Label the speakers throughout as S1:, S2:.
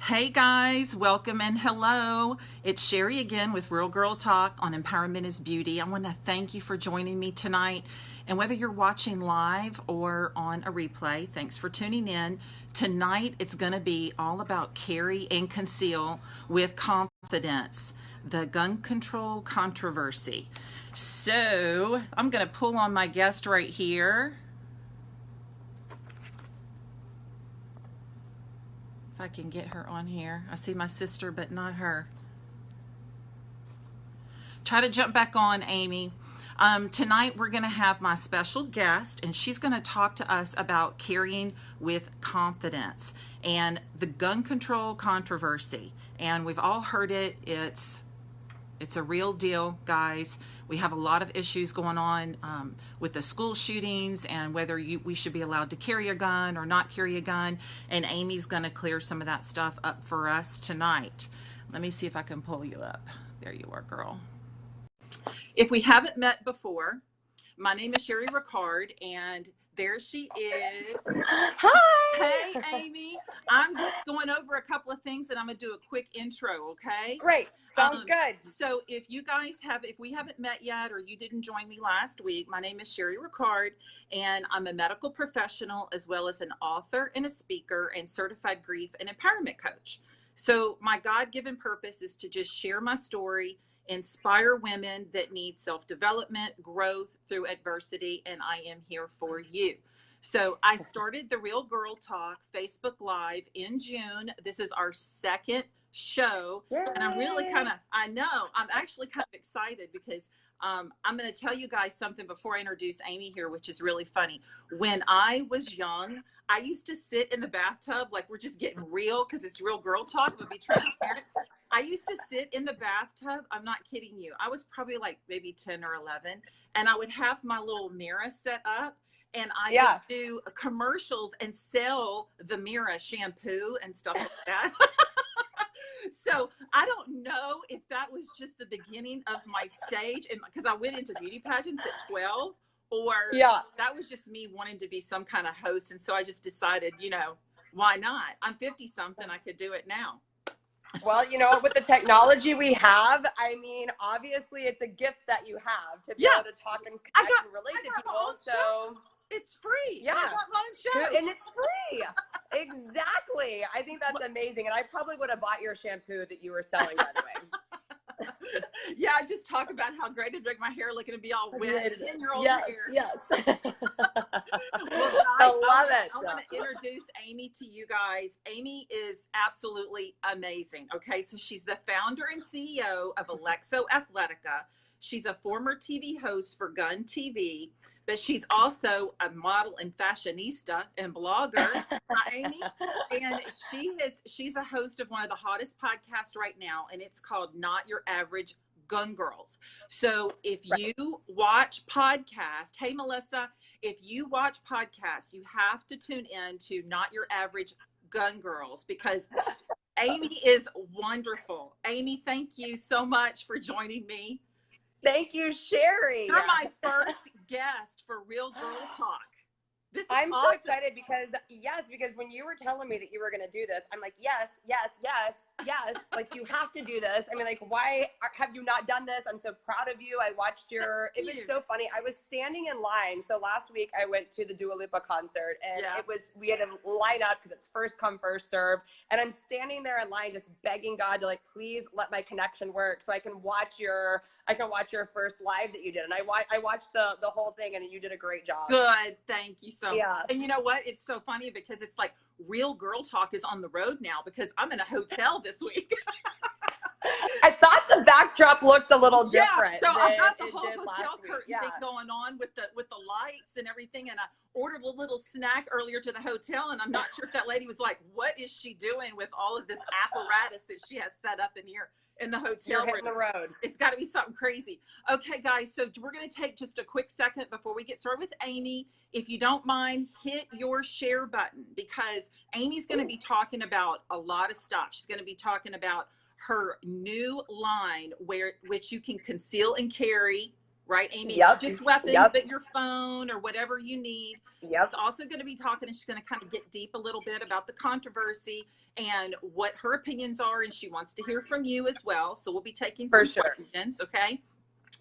S1: Hey guys, welcome and hello. It's Sherry again with Real Girl Talk on Empowerment is Beauty. I want to thank you for joining me tonight. And whether you're watching live or on a replay, thanks for tuning in. Tonight it's going to be all about CHERIE and conceal with confidence, the gun control controversy. So I'm going to pull on my guest right here. If I can get her on here. I see my sister, but not her. Try to jump back on, Amy. Tonight we're going to have my special guest, and she's going to talk to us about carrying with confidence and the gun control controversy. And we've all heard it. It's a real deal, guys. We have a lot of issues going on with the school shootings and whether we should be allowed to carry a gun or not carry a gun. And Amy's going to clear some of that stuff up for us tonight. Let me see if I can pull you up. There you are, girl. If we haven't met before, my name is Sherry RICKARD, and there she is.
S2: Hi.
S1: Hey, Amy. I'm just going over a couple of things, and I'm going to do a quick intro, okay?
S2: Great. Sounds good.
S1: So if we haven't met yet, or you didn't join me last week, my name is Sherry RICKARD, and I'm a medical professional as well as an author and a speaker and certified grief and empowerment coach. So my God-given purpose is to just share my story, inspire women that need self-development, growth through adversity, and I am here for you. So I started the Real Girl Talk Facebook Live in June. This is our second show. Yay. And I'm actually kind of excited because I'm going to tell you guys something before I introduce Amy here, which is really funny. When I was young, I used to sit in the bathtub, like we're just getting real because it's Real Girl Talk, but be transparent. I used to sit in the bathtub. I'm not kidding you. I was probably like maybe 10 or 11, and I would have my little mirror set up, and I would do commercials and sell the mirror shampoo and stuff like that. So I don't know if that was just the beginning of my stage, and because I went into beauty pageants at 12, or that was just me wanting to be some kind of host. And so I just decided, why not? I'm 50 something. I could do it now.
S2: Well, with the technology we have, I mean, obviously it's a gift that you have to be able to talk and connect and relate to people. So
S1: it's free.
S2: Yeah.
S1: I got my own show.
S2: And it's free. Exactly. I think that's amazing. And I probably would have bought your shampoo that you were selling, by the way.
S1: Yeah, I just talk about how great it make my hair looking to be all wet. 10-year-old
S2: hair.
S1: Yes. Well, guys, I want to introduce Amy to you guys. Amy is absolutely amazing. Okay, so she's the founder and CEO of Alexo Athletica. She's a former TV host for GunTV, but she's also a model and fashionista and blogger, Amy. And she's a host of one of the hottest podcasts right now, and it's called Not Your Average Gun Girls. So if you watch podcasts, hey Melissa, if you watch podcasts, you have to tune in to Not Your Average Gun Girls because Amy is wonderful. Amy, thank you so much for joining me.
S2: Thank you, Sherry.
S1: You're my first guest for Real Girl Talk.
S2: I'm awesome. So excited because when you were telling me that you were going to do this, I'm like, yes. Like, you have to do this. I mean, like, why have you not done this? I'm so proud of you. I watched it was so funny. I was standing in line. So last week I went to the Dua Lipa concert, and we had to line up because it's first come, first serve. And I'm standing there in line just begging God to, like, please let my connection work so I can watch your first live that you did. And I watched the whole thing, and you did a great job.
S1: Good. Thank you so much. And you know what? It's so funny because it's like Real Girl Talk is on the road now because I'm in a hotel this week.
S2: I thought the backdrop looked a little different.
S1: So I've got the whole hotel curtain thing going on with the lights and everything, and I ordered a little snack earlier to the hotel, and I'm not sure if that lady was like, what is she doing with all of this apparatus that she has set up in here in the hotel
S2: You're hitting the road.
S1: It's got to be something crazy. Okay, guys, so we're going to take just a quick second before we get started with Amy. If you don't mind, hit your share button because Amy's going to be talking about a lot of stuff. She's going to be talking about her new line which you can conceal and carry right, Amy?
S2: Yep.
S1: Just weapons,
S2: Yep.
S1: but your phone or whatever you need.
S2: Yep.
S1: She's also going to be talking, and she's going to kind of get deep a little bit about the controversy and what her opinions are, and she wants to hear from you as well. So we'll be taking some questions, okay?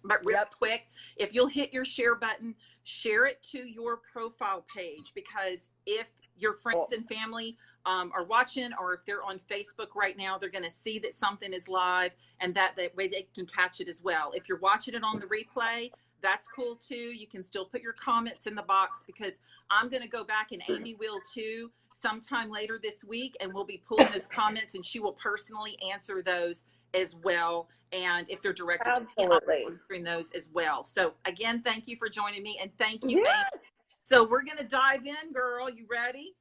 S1: But real quick, if you'll hit your share button, share it to your profile page, because if your friends and family are watching, or if they're on Facebook right now, they're going to see that something is live, and that way they can catch it as well. If you're watching it on the replay, that's cool too. You can still put your comments in the box, because I'm going to go back, and Amy will too, sometime later this week, and we'll be pulling those comments, and she will personally answer those as well. And if they're directed to me, I'll be answering those as well. So again, thank you for joining me, and thank you, Amy. So we're going to dive in, girl. You ready?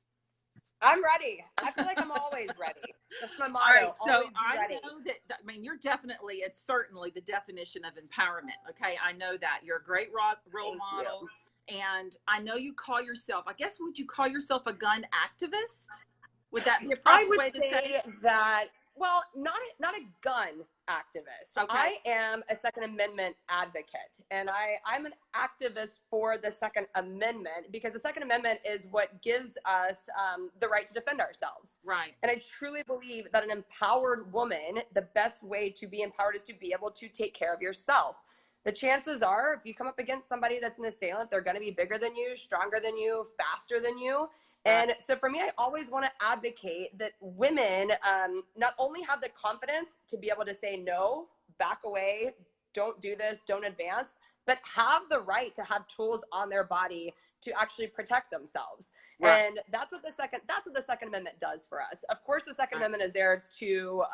S2: I'm ready. I feel like I'm always ready. That's my motto.
S1: All right, so
S2: I
S1: know that, I mean, you're definitely, it's certainly the definition of empowerment. Okay, I know that. You're a great role model. And I know you call yourself, I guess, would you call yourself a gun activist? Would that be a proper way to say it?
S2: I would say that, well, not a gun activist.
S1: Okay.
S2: I am a Second Amendment advocate, and I'm an activist for the Second Amendment, because the Second Amendment is what gives us the right to defend ourselves.
S1: Right.
S2: And I truly believe that an empowered woman, the best way to be empowered is to be able to take care of yourself. The chances are, if you come up against somebody that's an assailant, they're going to be bigger than you, stronger than you, faster than you. And so for me, I always want to advocate that women not only have the confidence to be able to say no, back away, don't do this, don't advance, but have the right to have tools on their body to actually protect themselves. Right. And that's what the Second Amendment does for us. Of course, the Second Amendment is there to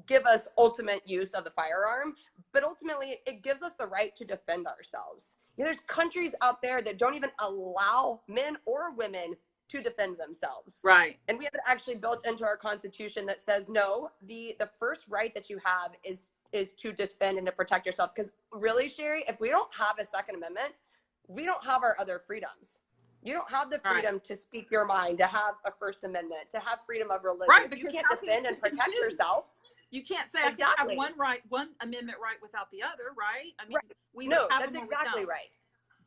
S2: give us ultimate use of the firearm, but ultimately it gives us the right to defend ourselves. You know, there's countries out there that don't even allow men or women to defend themselves.
S1: Right.
S2: And we have it actually built into our Constitution that says, no, the first right that you have is to defend and to protect yourself. Because really, Sherry, if we don't have a Second Amendment, we don't have our other freedoms. You don't have the freedom to speak your mind, to have a First Amendment, to have freedom of religion.
S1: Right,
S2: if you can't defend and protect yourself.
S1: You can't say I can have one amendment right without the other, right? I mean,
S2: that's exactly right.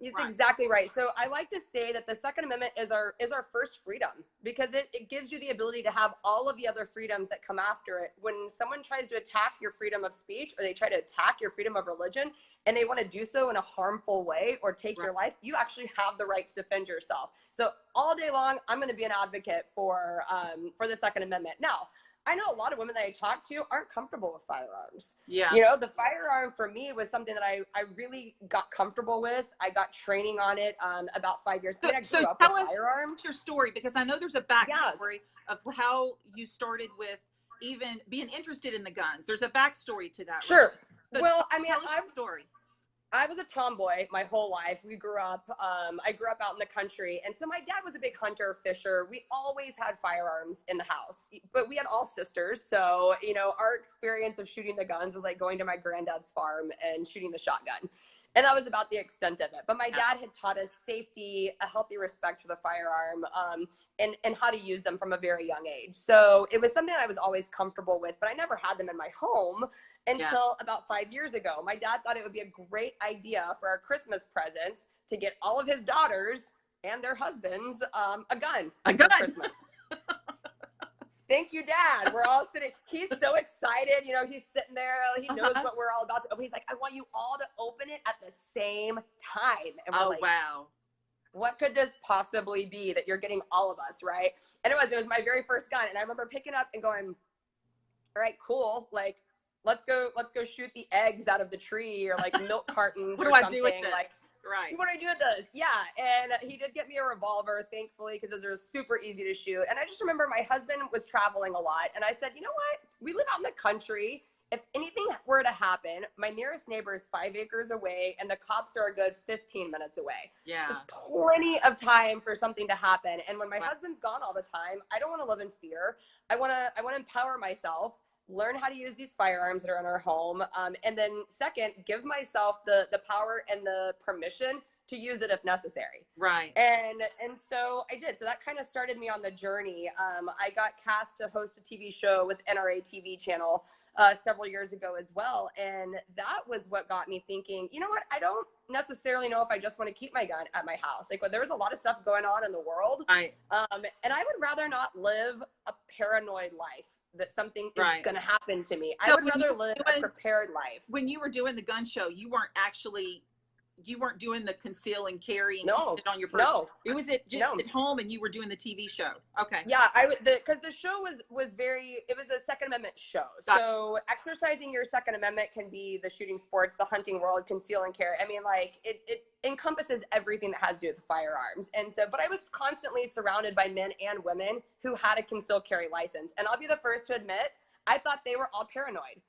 S2: It's exactly right. So I like to say that the Second Amendment is our first freedom, because it gives you the ability to have all of the other freedoms that come after it. When someone tries to attack your freedom of speech, or they try to attack your freedom of religion, and they want to do so in a harmful way or take your life, you actually have the right to defend yourself. So all day long, I'm going to be an advocate for the Second Amendment. Now, I know a lot of women that I talk to aren't comfortable with firearms. Yeah. You know, the firearm for me was something that I really got comfortable with. I got training on it about 5 years.
S1: So tell us your story, because I know there's a backstory of how you started with even being interested in the guns. There's a backstory to that.
S2: Sure.
S1: Right? So
S2: well, I mean,
S1: I
S2: was a tomboy my whole life. I grew up out in the country. And so my dad was a big hunter, fisher. We always had firearms in the house, but we had all sisters. So, you know, our experience of shooting the guns was like going to my granddad's farm and shooting the shotgun. And that was about the extent of it. But my dad had taught us safety, a healthy respect for the firearm, and how to use them from a very young age. So it was something I was always comfortable with, but I never had them in my home until about 5 years ago. My dad thought it would be a great idea for our Christmas presents to get all of his daughters and their husbands a gun for Christmas. Thank you, Dad. We're all sitting. He's so excited. You know, he's sitting there. He knows what we're all about to open. He's like, I want you all to open it at the same time. And we're like,
S1: wow.
S2: What could this possibly be that you're getting all of us, right? And it was my very first gun. And I remember picking up and going, all right, cool. Like, let's go shoot the eggs out of the tree, or like milk cartons or something.
S1: What do I do with this?
S2: Like,
S1: right.
S2: What do I do with this? Yeah. And he did get me a revolver, thankfully, because those are super easy to shoot. And I just remember my husband was traveling a lot. And I said, you know what? We live out in the country. If anything were to happen, my nearest neighbor is 5 acres away, and the cops are a good 15 minutes away. Yeah. There's plenty of time for something to happen. And when my husband's gone all the time, I don't want to live in fear. I want to empower myself, learn how to use these firearms that are in our home. And then second, give myself the power and the permission to use it if necessary.
S1: Right.
S2: And so I did. So that kind of started me on the journey. I got cast to host a TV show with NRA TV channel several years ago as well. And that was what got me thinking, you know what? I don't necessarily know if I just want to keep my gun at my house. Like, there was a lot of stuff going on in the world.
S1: Right.
S2: And I would rather not live a paranoid life that something is
S1: Right.
S2: going to happen to me.
S1: So
S2: I would rather live a prepared life.
S1: When you were doing the gun show, you weren't doing the conceal and carry and
S2: No,
S1: keeping it on your person.
S2: no.
S1: It was at home, and you were doing the TV show. Okay.
S2: Yeah, because the show was it was a Second Amendment show. So exercising your Second Amendment can be the shooting sports, the hunting world, conceal and carry. I mean, like, it encompasses everything that has to do with firearms. And so, but I was constantly surrounded by men and women who had a conceal carry license. And I'll be the first to admit, I thought they were all paranoid.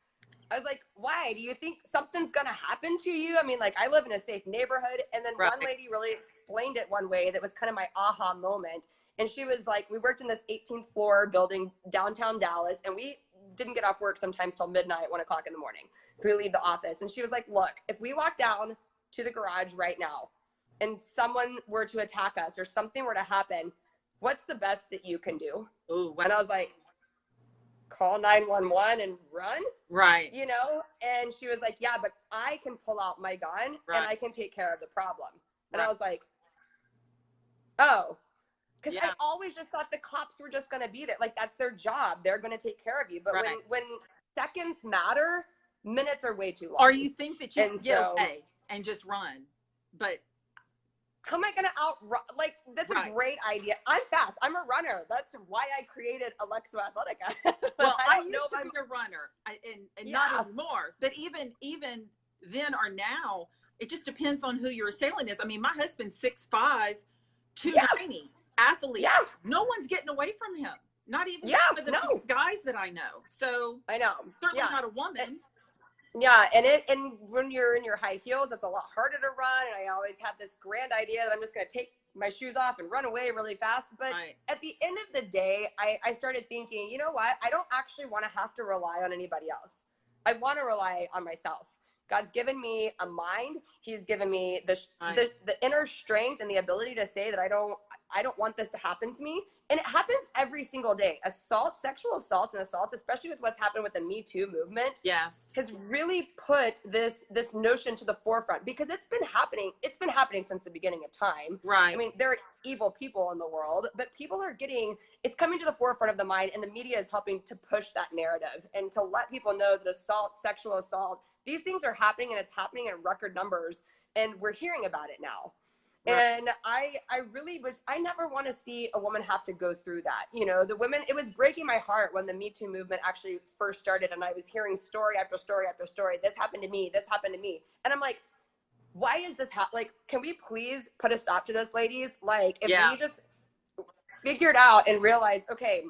S2: I was like, why? Do you think something's going to happen to you? I mean, like, I live in a safe neighborhood. And then one lady really explained it one way that was kind of my aha moment. And she was like, we worked in this 18th floor building downtown Dallas, and we didn't get off work sometimes till midnight, 1 o'clock in the morning if we leave the office. And she was like, look, if we walk down to the garage right now and someone were to attack us or something were to happen, what's the best that you can do?
S1: Ooh, wow.
S2: And I was like, call 911 and run,
S1: right?
S2: You know? And she was like, yeah, but I can pull out my gun and I can take care of the problem. And I was like, oh, because I always just thought the cops were just going to be there. Like, that's their job. They're going to take care of you. But when seconds matter, minutes are way too long.
S1: Or you think that you can get away and just run, but
S2: how am I going to outrun? Like, that's a great idea. I'm fast. I'm a runner. That's why I created Alexo Athletica.
S1: Well, I used to be a runner, and not anymore. But even then or now, it just depends on who your assailant is. I mean, my husband's 6'5", 290, athlete. Yeah. No one's getting away from him. Not even some of the biggest guys that I know. So
S2: I know.
S1: Certainly not a woman.
S2: Yeah, and when you're in your high heels, it's a lot harder to run. And I always had this grand idea that I'm just going to take my shoes off and run away really fast. But at the end of the day, I started thinking, you know what? I don't actually want to have to rely on anybody else. I want to rely on myself. God's given me a mind. He's given me the inner strength and the ability to say that I don't want this to happen to me. And it happens every single day. Assaults, sexual assaults and assaults, especially with what's happened with the Me Too movement, has really put this notion to the forefront, because it's been happening. It's been happening since the beginning of time.
S1: Right.
S2: I mean, there are evil people in the world, but people are it's coming to the forefront of the mind, and the media is helping to push that narrative and to let people know that assault, sexual assault, these things are happening, and it's happening in record numbers, and we're hearing about it now. And I never want to see a woman have to go through that. You know, the women, it was breaking my heart when the Me Too movement actually first started, and I was hearing story after story after story. This happened to me. This happened to me. And I'm like, why is this like, can we please put a stop to this, ladies? Like, if we just figured out and realize, okay,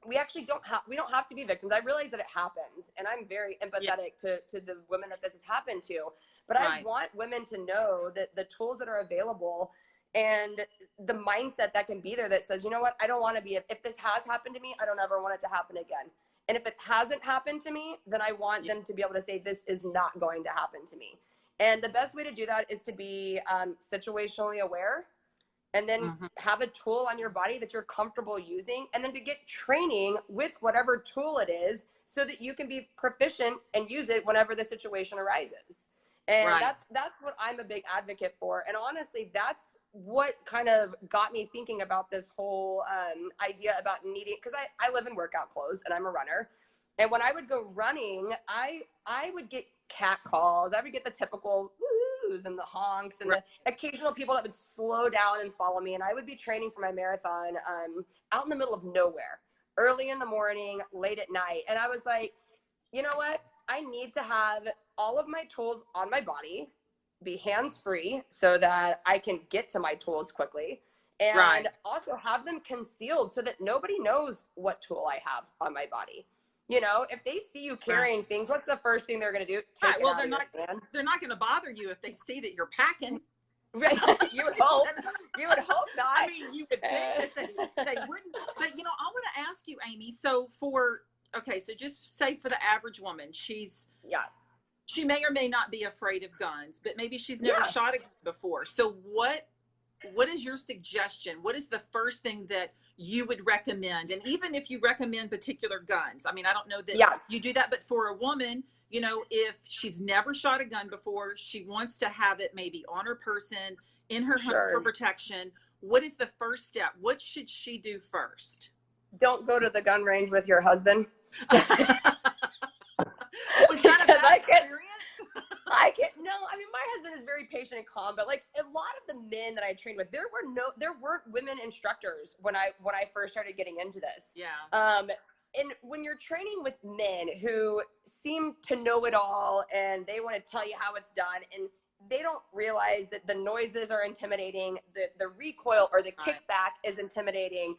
S2: we don't have to be victims. I realize that it happens, and I'm very empathetic to the women that this has happened to. But I want women to know that the tools that are available and the mindset that can be there that says, you know what, I don't want to be, if this has happened to me, I don't ever want it to happen again. And if it hasn't happened to me, then I want them to be able to say, this is not going to happen to me. And the best way to do that is to be situationally aware, and then have a tool on your body that you're comfortable using, and then to get training with whatever tool it is so that you can be proficient and use it whenever the situation arises. And that's what I'm a big advocate for. And honestly, that's what kind of got me thinking about this whole idea about needing, because I live in workout clothes and I'm a runner. And when I would go running, I would get cat calls. I would get the typical woohoos and the honks and the occasional people that would slow down and follow me. And I would be training for my marathon out in the middle of nowhere, early in the morning, late at night. And I was like, you know what? I need to have all of my tools on my body, be hands-free so that I can get to my tools quickly, and also have them concealed so that nobody knows what tool I have on my body. You know, if they see you carrying things, what's the first thing they're going to do? Take it out
S1: they're not going to bother you if they see that you're packing.
S2: You would hope. You would hope not.
S1: I mean, you would think that they wouldn't. But, you know, I want to ask you, Amy, so just say for the average woman, she's she may or may not be afraid of guns, but maybe she's never shot a gun before. So what is your suggestion? What is the first thing that you would recommend? And even if you recommend particular guns, I mean, I don't know that you do that, but for a woman, you know, if she's never shot a gun before, she wants to have it maybe on her person, in her home for protection. What is the first step? What should she do first?
S2: Don't go to the gun range with your husband.
S1: Was that a bad experience?
S2: No, I mean, my husband is very patient and calm, but like a lot of the men that I trained with, there weren't women instructors when I first started getting into this.
S1: Yeah.
S2: And when you're training with men who seem to know it all and they want to tell you how it's done, and they don't realize that the noises are intimidating, the recoil or the kickback is intimidating,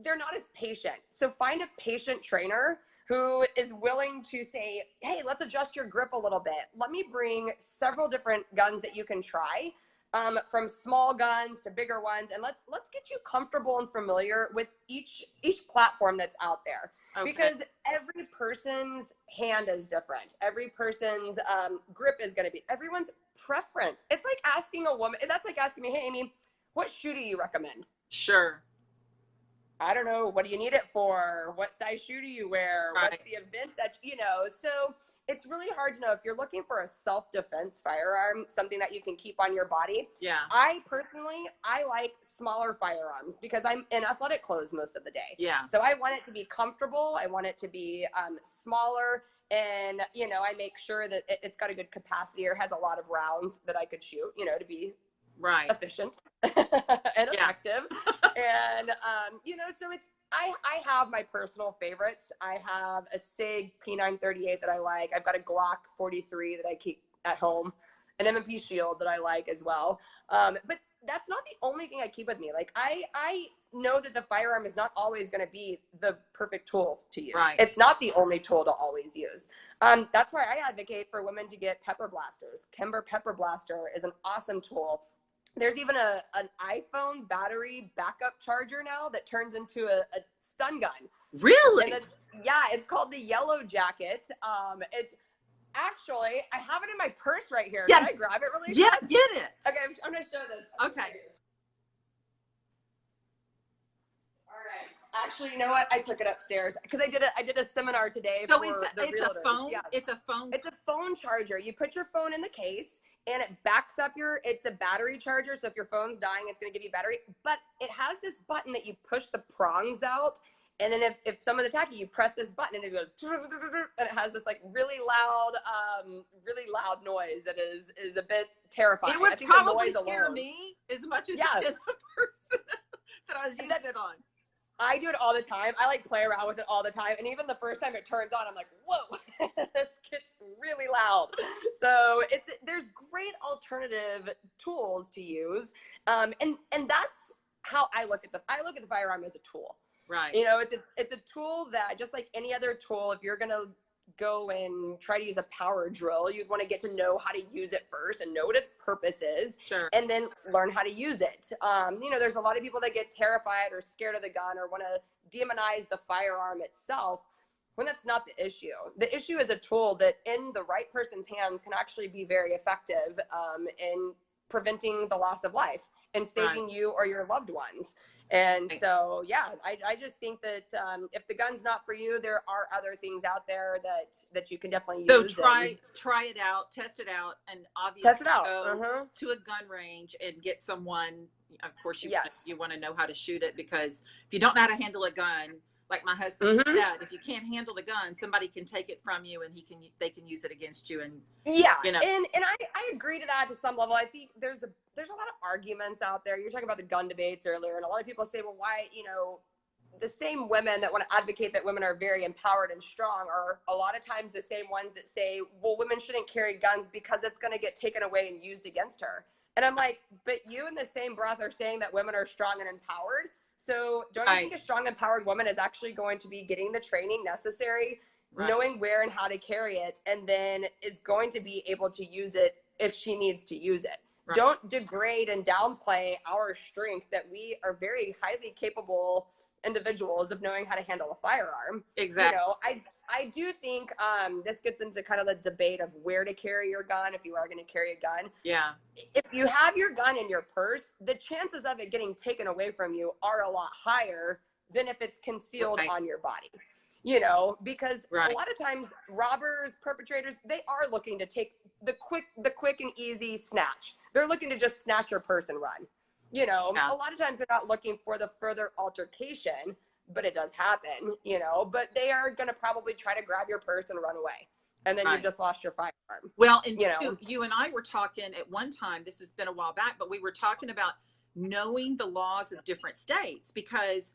S2: they're not as patient. So find a patient trainer who is willing to say, hey, let's adjust your grip a little bit. Let me bring several different guns that you can try, from small guns to bigger ones. And let's get you comfortable and familiar with each platform that's out there. Okay. Because every person's hand is different. Every person's grip is going to be, everyone's preference. It's like asking a woman, that's like asking me, hey, Amy, what shoe do you recommend?
S1: Sure.
S2: I don't know. What do you need it for? What size shoe do you wear? Right. What's the event that, you know? So it's really hard to know. If you're looking for a self-defense firearm, something that you can keep on your body. Yeah. I like smaller firearms because I'm in athletic clothes most of the day. Yeah. So I want it to be comfortable. I want it to be smaller. And, you know, I make sure that it's got a good capacity or has a lot of rounds that I could shoot, you know, to be efficient and effective. And you know, so it's I have my personal favorites. I have a SIG P938 that I like. I've got a Glock 43 that I keep at home, an M&P Shield that I like as well. But that's not the only thing I keep with me. Like I know that the firearm is not always going to be the perfect tool to use. Right. It's not the only tool to always use. That's why I advocate for women to get pepper blasters. Kimber Pepper Blaster is an awesome tool. There's even an iPhone battery backup charger now that turns into a stun gun. Really? And it's called the Yellow Jacket. It's actually, I have it in my purse right here. Yeah. Can I grab it really fast? Yeah, get it. Okay, I'm going to show this. Okay. All right. Actually, you know what? I took it upstairs because I did a seminar today. So it's a phone? Yeah. It's a phone? It's a phone charger. You put your phone in the case. And it backs up it's a battery charger. So if your phone's dying, it's going to give you battery. But it has this button that you push the prongs out. And then if someone's attacking you, press this button and it goes, and it has this like really loud noise that is a bit terrifying. It would probably scare me as much as it did the person that I was using it on. I do it all the time. I like play around with it all the time. And even the first time it turns on, I'm like, whoa, this gets really loud. So there's great alternative tools to use. And that's how I look at the firearm as a tool. Right. You know, it's a tool that just like any other tool, if you're going to go and try to use a power drill, you'd want to get to know how to use it first and know what its purpose is. Sure. And then learn how to use it. You know, there's a lot of people that get terrified or scared of the gun or want to demonize the firearm itself when that's not the issue. The issue is a tool that in the right person's hands can actually be very effective in preventing the loss of life and saving you or your loved ones. And so, yeah, I just think that if the gun's not for you, there are other things out there that you can definitely use. So try it out, test it out, and obviously go to a gun range and get someone. Of course, you want to know how to shoot it, because if you don't know how to handle a gun, like my husband said, if you can't handle the gun, somebody can take it from you and they can use it against you. And you know. And I agree to that to some level. I think there's a lot of arguments out there. You're talking about the gun debates earlier, and a lot of people say, well, why, you know, the same women that want to advocate that women are very empowered and strong are a lot of times the same ones that say, well, women shouldn't carry guns because it's going to get taken away and used against her. And I'm like, but you in the same breath are saying that women are strong and empowered. So don't you think a strong, empowered woman is actually going to be getting the training necessary, knowing where and how to carry it, and then is going to be able to use it if she needs to use it? Right. Don't degrade and downplay our strength, that we are very highly capable individuals of knowing how to handle a firearm. Exactly. You know, I do think this gets into kind of the debate of where to carry your gun if you are going to carry a gun.
S1: Yeah.
S2: If you have your gun in your purse, the chances of it getting taken away from you are a lot higher than if it's concealed on your body. You know, because a lot of times robbers, perpetrators, they are looking to take the quick and easy snatch. They're looking to just snatch your purse and run. You know, a lot of times they're not looking for the further altercation, but it does happen, you know, but they are going to probably try to grab your purse and run away. And then you've just lost your firearm.
S1: Well, and you and I were talking at one time, this has been a while back, but we were talking about knowing the laws of different states because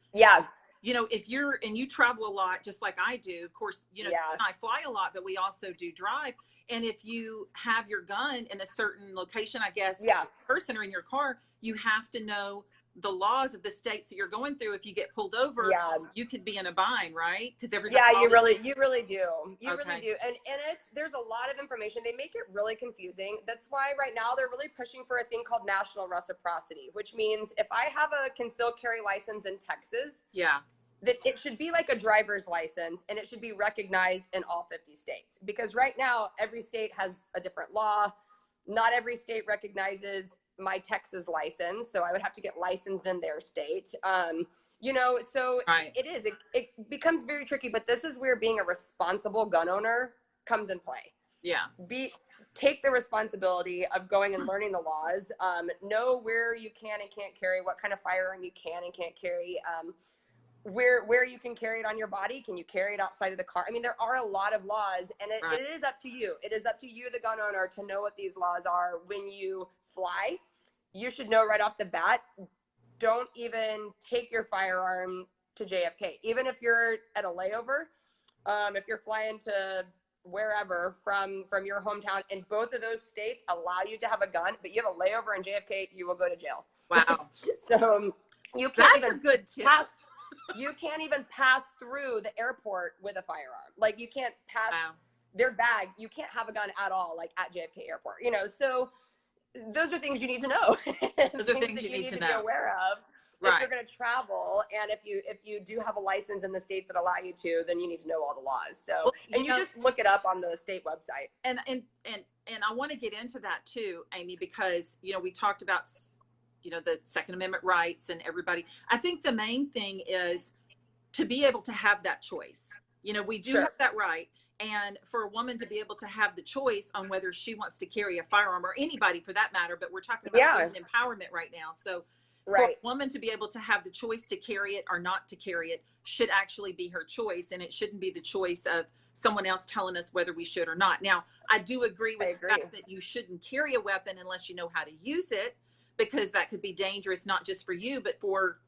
S1: you know, if you're, and you travel a lot, just like I do, of course, you know, I fly a lot, but we also do drive. And if you have your gun in a certain location, I guess, person or in your car, you have to know the laws of the states that you're going through. If you get pulled over, you could be in a bind, right? Because everybody.
S2: Yeah, you really do. You really do. And there's a lot of information. They make it really confusing. That's why right now they're really pushing for a thing called national reciprocity, which means if I have a concealed carry license in Texas, that it should be like a driver's license and it should be recognized in all 50 states. Because right now, every state has a different law. Not every state recognizes my Texas license, so I would have to get licensed in their state. You know, so it becomes very tricky, but this is where being a responsible gun owner comes in play. Take the responsibility of going and learning the laws, know where you can and can't carry, what kind of firearm you can and can't carry, where you can carry it on your body. Can you carry it outside of the car? I mean, there are a lot of laws, and it is up to you. It is up to you, the gun owner, to know what these laws are. When you fly, you should know right off the bat, don't even take your firearm to JFK. Even if you're at a layover, if you're flying to wherever from your hometown, and both of those states allow you to have a gun, but you have a layover in JFK, you will go to jail.
S1: Wow.
S2: So you can't
S1: That's a good tip.
S2: You can't even pass through the airport with a firearm. Like, you can't pass their bag. You can't have a gun at all, like at JFK Airport, you know? So those are things you need to know.
S1: Those are things you need to
S2: be aware of if you're going to travel. And if you do have a license in the states that allow you to, then you need to know all the laws. So, and you just look it up on the state website.
S1: And I want to get into that too, Amy, because, you know, we talked about, you know, the Second Amendment rights and everybody. I think the main thing is to be able to have that choice. You know, we do have that right. And for a woman to be able to have the choice on whether she wants to carry a firearm, or anybody for that matter, but we're talking about women empowerment right now. So for a woman to be able to have the choice to carry it or not to carry it should actually be her choice. And it shouldn't be the choice of someone else telling us whether we should or not. Now, I do agree with the fact that you shouldn't carry a weapon unless you know how to use it, because that could be dangerous, not just for you, but for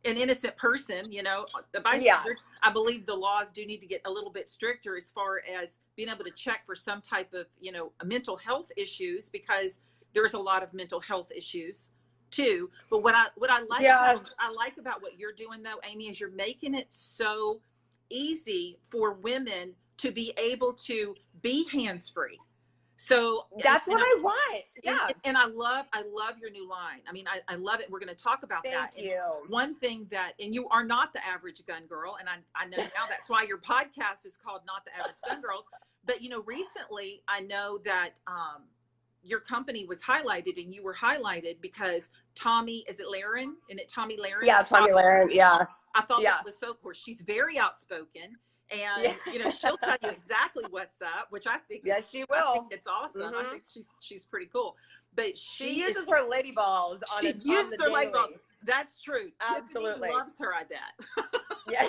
S1: an innocent person. You know, I believe the laws do need to get a little bit stricter as far as being able to check for some type of, you know, mental health issues, because there's a lot of mental health issues too. But what I like about what you're doing though, Amy, is you're making it so easy for women to be able to be hands-free. So
S2: that's what I want.
S1: And I love your new line. I mean, I love it. We're going to talk about that.
S2: Thank you.
S1: And one thing that, and you are not the average gun girl. And I know now that's why your podcast is called Not the Average Gun Girls. But, you know, recently I know that your company was highlighted, and you were highlighted because Tommy, is it Laren? Isn't it Tommy Laren?
S2: Yeah, Tommy Laren. Yeah.
S1: I thought that was so cool. She's very outspoken. And, you know, she'll tell you exactly what's up, which I think,
S2: she will.
S1: I think it's awesome. I think she's pretty cool. But she
S2: uses her lady balls on
S1: She uses her lady balls. That's true.
S2: Absolutely.
S1: Tiffany loves her, I bet.
S2: Yeah.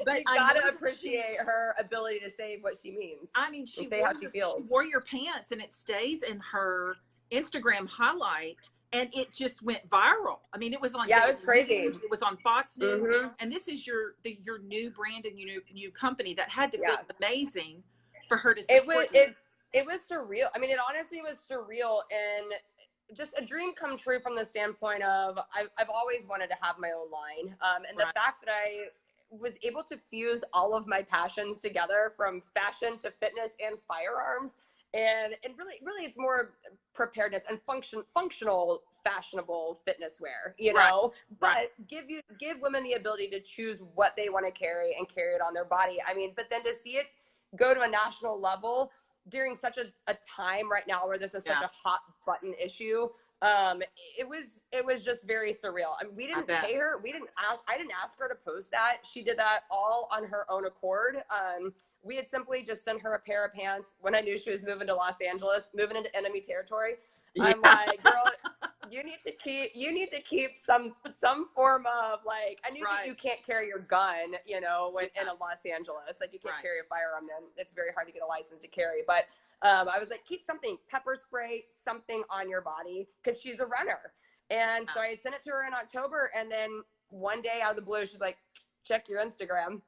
S1: But
S2: you gotta appreciate her ability to say what she means.
S1: I mean, she
S2: say how she feels.
S1: She wore your pants, and it stays in her Instagram highlight. And it just went viral. I mean, it was on.
S2: Yeah, it was crazy.
S1: News, it was on Fox News. And this is your new brand and your new company that had to feel amazing for her to support
S2: it was surreal. I mean, it honestly was surreal, and just a dream come true from the standpoint of I've always wanted to have my own line. And the fact that I was able to fuse all of my passions together, from fashion to fitness and firearms. And really it's more preparedness and functional fashionable fitness wear, you know, but give women the ability to choose what they want to carry and carry it on their body. I mean, but then to see it go to a national level during such a time right now where this is such a hot button issue, it was just very surreal. I mean, we didn't pay her. I didn't ask her to post that. She did that all on her own accord. We had simply just sent her a pair of pants when I knew she was moving to Los Angeles, moving into enemy territory. I'm like, girl, you need to keep some form of, like, I knew that you can't carry your gun, you know, in a Los Angeles, like you can't carry a firearm then. It's very hard to get a license to carry. But I was like, keep something, pepper spray, something on your body, because she's a runner. And so I had sent it to her in October, and then one day out of the blue, she's like, check your Instagram.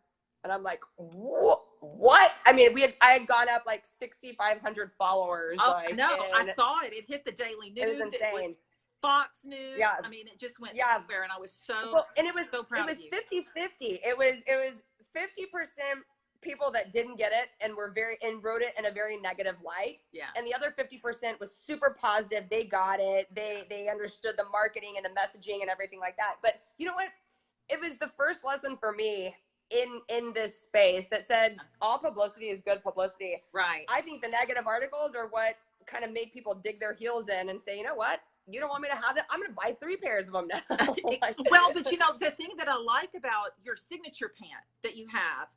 S2: And I'm like, what? I mean, I had gone up like 6,500 followers.
S1: Oh,
S2: like,
S1: no, I saw it. It hit the Daily News.
S2: It was insane.
S1: It was Fox News. Yeah. I mean, it just went everywhere, and I was so proud of you. It was
S2: 50-50. It was 50% people that didn't get it and wrote it in a very negative light. Yeah. And the other 50% was super positive. They got it. They understood the marketing and the messaging and everything like that. But you know what? It was the first lesson for me in this space that said all publicity is good publicity. Right. I think the negative articles are what kind of made people dig their heels in and say, you know what? You don't want me to have that? I'm going to buy 3 pairs of them now.
S1: Well, but you know, the thing that I like about your signature pant that you have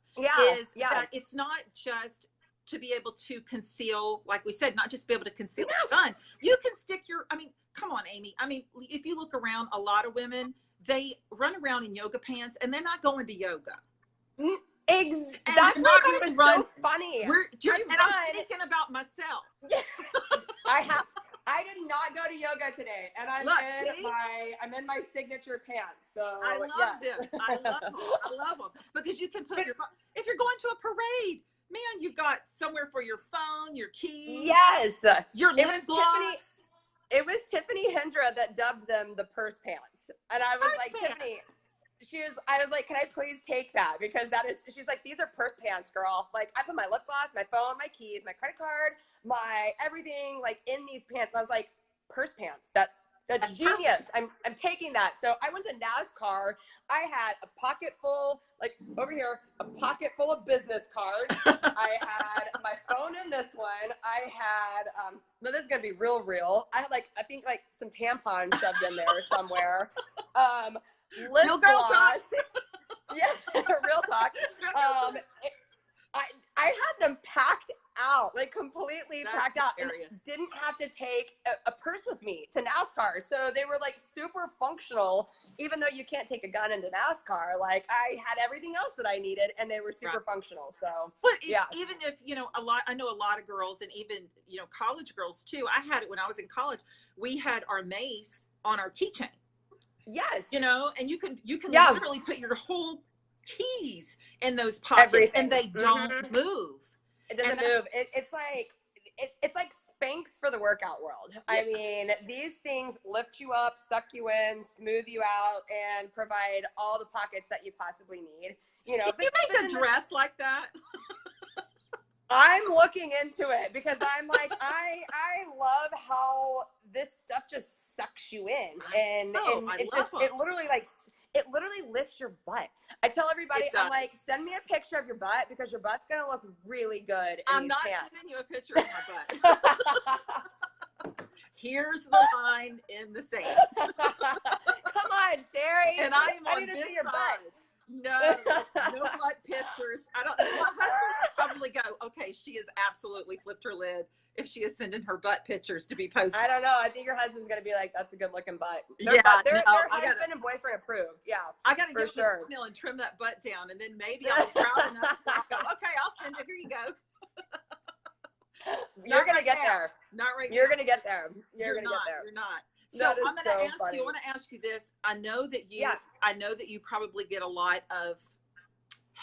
S1: is that it's not just to be able to conceal, like we said, not just be able to conceal the gun. You can stick I mean, come on, Amy. I mean, if you look around, a lot of women, they run around in yoga pants and they're not going to yoga.
S2: That's what really so funny.
S1: I'm thinking about myself.
S2: I did not go to yoga today, and I'm in my signature pants. So
S1: I love this. I love them because you can put if you're going to a parade, man, you've got somewhere for your phone, your keys.
S2: Yes,
S1: your lip gloss.
S2: It was Tiffany Hendra that dubbed them the purse pants, and I was like, Tiffany. I was like, can I please take that? Because she's like, these are purse pants, girl. Like, I put my lip gloss, my phone, my keys, my credit card, my everything, like, in these pants. And I was like, purse pants. That's genius. I'm taking that. So I went to NASCAR. I had a pocket full, like over here, a pocket full of business cards. I had my phone in this one. I had, no, this is going to be real. I had I think some tampons shoved in there somewhere. Lip
S1: gloss.
S2: Talk. Yeah, real talk. I had them packed out, like completely packed out, and didn't have to take a purse with me to NASCAR. So they were like super functional, even though you can't take a gun into NASCAR. Like I had everything else that I needed, and they were super functional. So,
S1: but even if I know a lot of girls, and even college girls too. I had it when I was in college. We had our mace on our keychain. Yes. And you can literally put your whole keys in those pockets and they don't move.
S2: It doesn't move. It's like Spanx for the workout world. Yes. I mean, these things lift you up, suck you in, smooth you out, and provide all the pockets that you possibly need.
S1: Can you make a dress like that?
S2: I'm looking into it because I'm like, I love how this stuff just sucks you in, and it literally lifts your butt. I tell everybody, I'm like, send me a picture of your butt because your butt's gonna look really good.
S1: I'm not sending you a picture of my butt. Here's the line in the sand.
S2: Come on, Sherry.
S1: And I am on this side. No butt pictures. My husband would probably go, okay, she has absolutely flipped her lid if she is sending her butt pictures to be posted.
S2: I don't know. I think your husband's going to be like, that's a good looking butt.
S1: They're
S2: husband and boyfriend approved. Yeah.
S1: I got to get the email and trim that butt down, and then maybe I'll be proud enough to go, okay, I'll send it. Here you go.
S2: You're going to get there.
S1: Not right now.
S2: You're going to get there. You're going to get there.
S1: You're not. So I'm going to ask you. I want to ask you this. I know that you probably get a lot of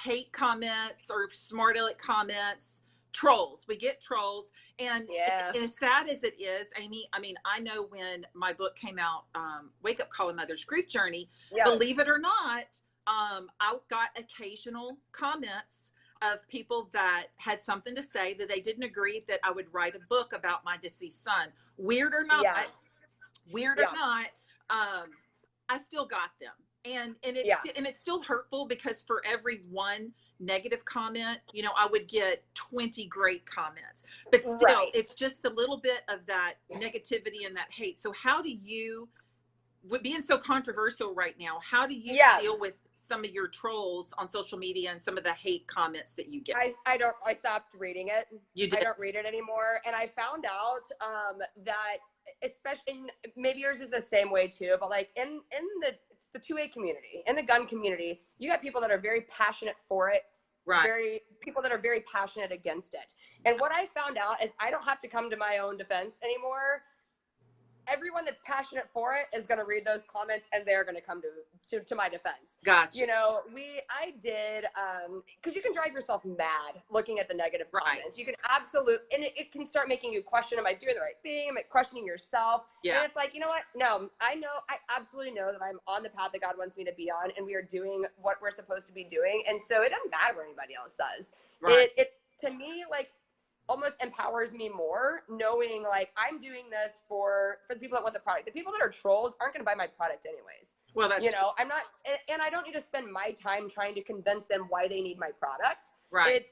S1: hate comments or smart aleck comments, trolls. We get trolls, and as sad as it is, Amy. I mean, I know when my book came out, Wake Up Call: A Mother's Grief Journey. Yeah. Believe it or not, I got occasional comments of people that had something to say that they didn't agree that I would write a book about my deceased son. Weird or not. Yeah. weird or not, I still got them. And it's still hurtful because for every one negative comment, you know, I would get 20 great comments, but still it's just a little bit of that negativity and that hate. So how do you, with being so controversial right now, how do you deal with some of your trolls on social media and some of the hate comments that you get?
S2: I stopped reading it.
S1: You did?
S2: I don't read it anymore. And I found out that, especially, maybe yours is the same way too, but like in the 2A community, in the gun community, you got people that are very passionate for it, people that are very passionate against it. And what I found out is I don't have to come to my own defense anymore. Everyone that's passionate for it is going to read those comments and they're going to come to my defense.
S1: Gotcha.
S2: You know, I did, because you can drive yourself mad looking at the negative comments. You can and it can start making you question, am I doing the right thing? Am I questioning yourself? Yeah. And it's like, you know what? No, I absolutely know that I'm on the path that God wants me to be on, and we are doing what we're supposed to be doing. And so it doesn't matter what anybody else says. Right. It to me, like, almost empowers me more knowing like I'm doing this for the people that want the product. The people that are trolls aren't going to buy my product anyways. Well, that's, you know, I'm not, and I don't need to spend my time trying to convince them why they need my product. Right.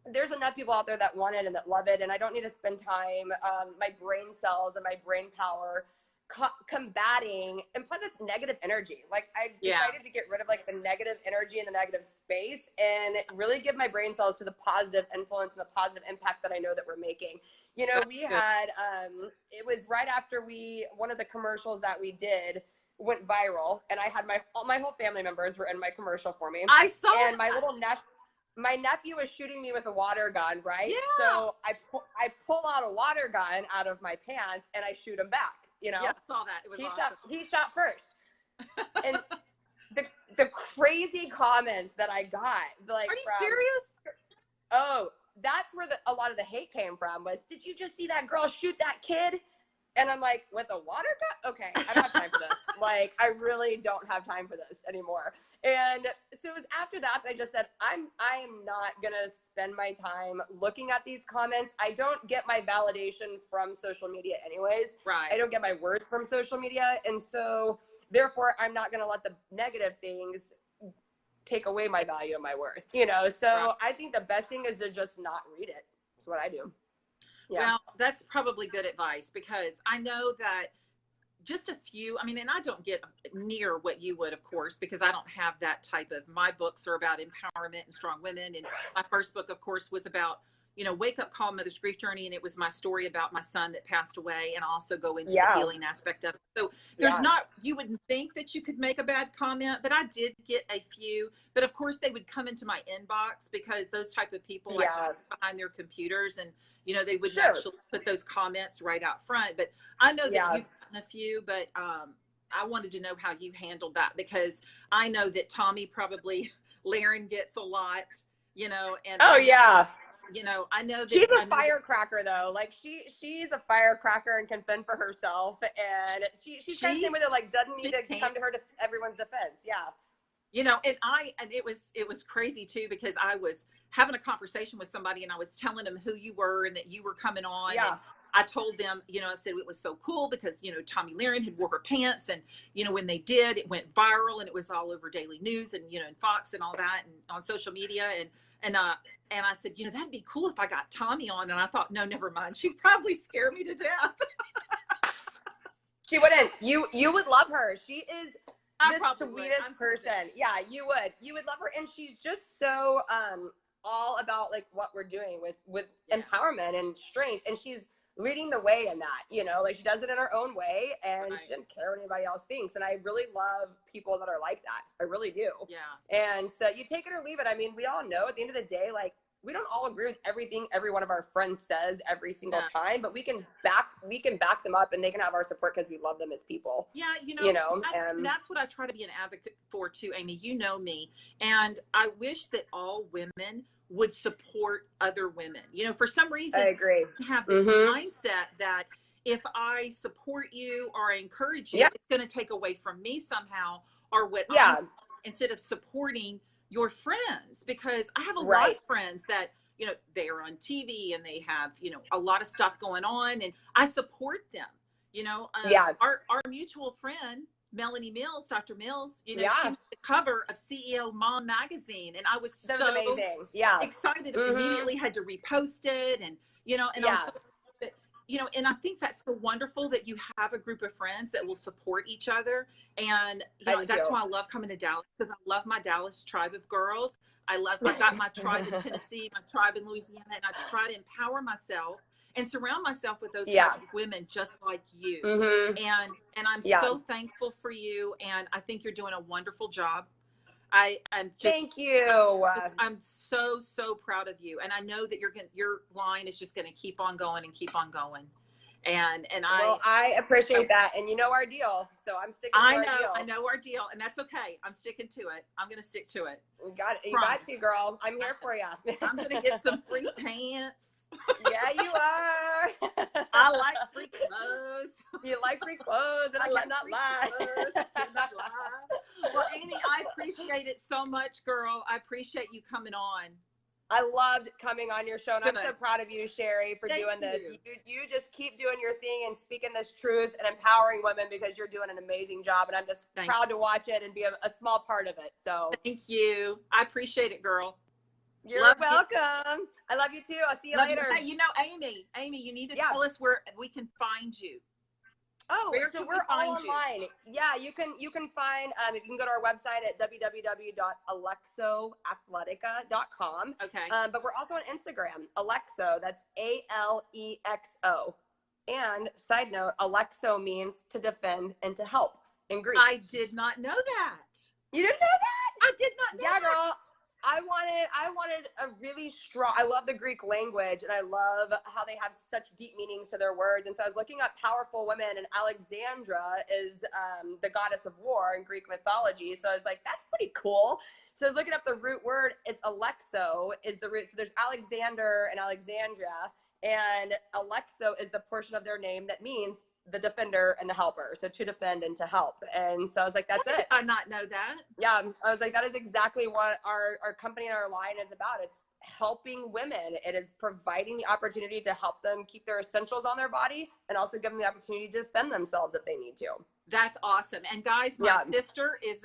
S2: There's enough people out there that want it and that love it. And I don't need to spend time, my brain cells and my brain power combating, and plus it's negative energy. Like I decided to get rid of like the negative energy and the negative space and really give my brain cells to the positive influence and the positive impact that I know that we're making. You know, we had, it was right after one of the commercials that we did went viral, and I had my whole family members were in my commercial for me. I saw and that. My nephew was shooting me with a water gun, right? Yeah. So I pull out a water gun out of my pants and I shoot him back. You know,
S1: I saw that. It was awesome.
S2: He shot first. And the crazy comments that I got, like,
S1: are you serious?
S2: Oh, that's where a lot of the hate came from. Was, did you just see that girl shoot that kid? And I'm like, with a water gun? Okay, I don't have time for this. Like, I really don't have time for this anymore. And so it was after that I just said, I am not gonna spend my time looking at these comments. I don't get my validation from social media anyways. Right. I don't get my worth from social media. And so therefore I'm not gonna let the negative things take away my value and my worth, you know? So I think the best thing is to just not read it. That's what I do. Yeah.
S1: Well, that's probably good advice, because I know that just a few, I mean, and I don't get near what you would, of course, because I don't have that type of, my books are about empowerment and strong women. And my first book, of course, was about, you know, Wake Up Call, Mother's Grief Journey. And it was my story about my son that passed away, and also go into the healing aspect of it. So there's not, you wouldn't think that you could make a bad comment, but I did get a few. But of course they would come into my inbox, because those type of people like to hide behind their computers, and, you know, they wouldn't actually put those comments right out front. But I know that you've gotten a few, but I wanted to know how you handled that, because I know that Tommy probably, Laren gets a lot, you know, and you know, I know that
S2: she's a firecracker though. Like she's a firecracker and can fend for herself, and she's kind of same with it, like doesn't need to come to her to everyone's defense. Yeah.
S1: You know, and it was crazy too, because I was having a conversation with somebody and I was telling them who you were and that you were coming on. Yeah. And I told them, you know, I said it was so cool because, you know, Tommy Laren had wore her pants, and, you know, when they did, it went viral and it was all over Daily News and, you know, and Fox and all that, and on social media. And I said, you know, that'd be cool if I got Tommy on. And I thought, no, never mind. She'd probably scare me to death.
S2: She wouldn't. You would love her. She is the sweetest person. Yeah, you would love her. And she's just so all about like what we're doing with empowerment and strength. And she's leading the way in that, you know, like she does it in her own way, and she doesn't care what anybody else thinks. And I really love people that are like that. I really do. Yeah. And so you take it or leave it. I mean, we all know at the end of the day, like, we don't all agree with everything every one of our friends says every single time, but we can back them up, and they can have our support because we love them as people.
S1: Yeah, you know, that's what I try to be an advocate for too, Amy. You know me, and I wish that all women would support other women. You know, for some reason,
S2: I agree.
S1: I have this mindset that if I support you or I encourage you, it's going to take away from me somehow, or what instead of supporting your friends, because I have a lot of friends that, you know, they are on TV and they have, you know, a lot of stuff going on, and I support them, You know,
S2: Yeah.
S1: our mutual friend, Melanie Mills, Dr. Mills, you know,
S2: Yeah.
S1: she made the cover of CEO Mom magazine. And I was
S2: That
S1: so
S2: was amazing. Yeah.
S1: excited. Immediately had to repost it. And, you know, and I was so excited, you know, and I think that's so wonderful that you have a group of friends that will support each other. And, you know, that's why I love coming to Dallas, because I love my Dallas tribe of girls. I've got my tribe in Tennessee, my tribe in Louisiana, and I try to empower myself and surround myself with those women just like you. And I'm so thankful for you. And I think you're doing a wonderful job. I'm just,
S2: thank you.
S1: I'm so, so proud of you. And I know that your line is just going to keep on going and keep on going. And
S2: I appreciate that. And you know our deal. So I'm sticking to our deal.
S1: I know our deal. And that's okay. I'm sticking to it. I'm going to stick to it.
S2: You got to, girl. I'm here for you.
S1: I'm going to get some free pants.
S2: Yeah, you are.
S1: I like free clothes.
S2: You like free clothes, and I cannot lie.
S1: I cannot lie. Well, Amy, I appreciate it so much, girl. I appreciate you coming on.
S2: I loved coming on your show, and I'm so proud of you, Cherie, for doing this. You just keep doing your thing and speaking this truth and empowering women, because you're doing an amazing job, and I'm just proud to watch it and be a small part of it. So
S1: thank you. I appreciate it, girl.
S2: You're welcome. I love you too. I'll see you later.
S1: Hey, you know, Amy, you need to tell us where we can find you.
S2: Oh, so we're all online. Yeah, you can find, you can go to our website at www.alexoathletica.com.
S1: Okay.
S2: But we're also on Instagram, Alexo, that's Alexo. And side note, Alexo means to defend and to help in Greek.
S1: I did not know that.
S2: You didn't know that?
S1: I did not know that.
S2: Yeah, girl. I wanted a really strong, I love the Greek language, and I love how they have such deep meanings to their words. And so I was looking up powerful women, and Alexandra is the goddess of war in Greek mythology. So I was like, that's pretty cool. So I was looking up the root word. It's Alexo is the root. So there's Alexander and Alexandria, and Alexo is the portion of their name that means the defender and the helper. So to defend and to help. And so I was like, that's it.
S1: Did I not know that?
S2: Yeah. I was like, that is exactly what our company and our line is about. It's helping women. It is providing the opportunity to help them keep their essentials on their body, and also give them the opportunity to defend themselves if they need to.
S1: That's awesome. And guys, my sister is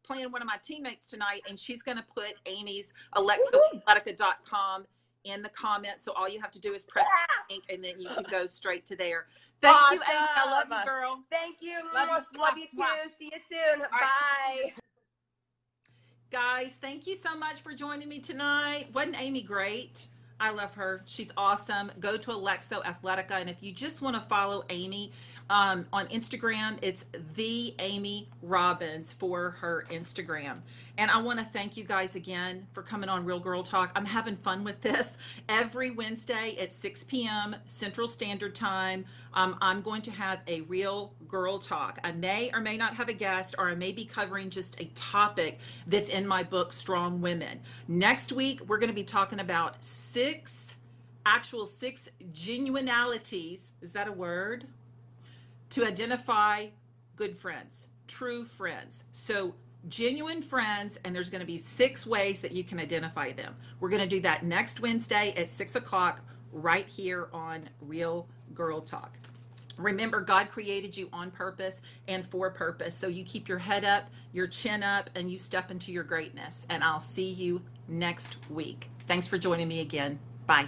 S1: playing one of my teammates tonight, and she's going to put Amy's AlexoAthletica.com in the comments. So all you have to do is press the link, and then you can go straight to there. Thank you, Amy. I love you, girl.
S2: Thank you. Love you too. See you soon. Bye.
S1: Guys, thank you so much for joining me tonight. Wasn't Amy great? I love her. She's awesome. Go to Alexo Athletica. And if you just want to follow Amy on Instagram, it's the Amy Robbins for her Instagram. And I want to thank you guys again for coming on Real Girl Talk. I'm having fun with this. Every Wednesday at 6 p.m. Central Standard Time, I'm going to have a Real Girl Talk. I may or may not have a guest, or I may be covering just a topic that's in my book, Strong Women. Next week, we're going to be talking about six genuinalities. Is that a word? To identify good friends, true friends. So genuine friends, and there's going to be 6 ways that you can identify them. We're going to do that next Wednesday at 6 o'clock right here on Real Girl Talk. Remember, God created you on purpose and for purpose. So you keep your head up, your chin up, and you step into your greatness. And I'll see you next week. Thanks for joining me again. Bye.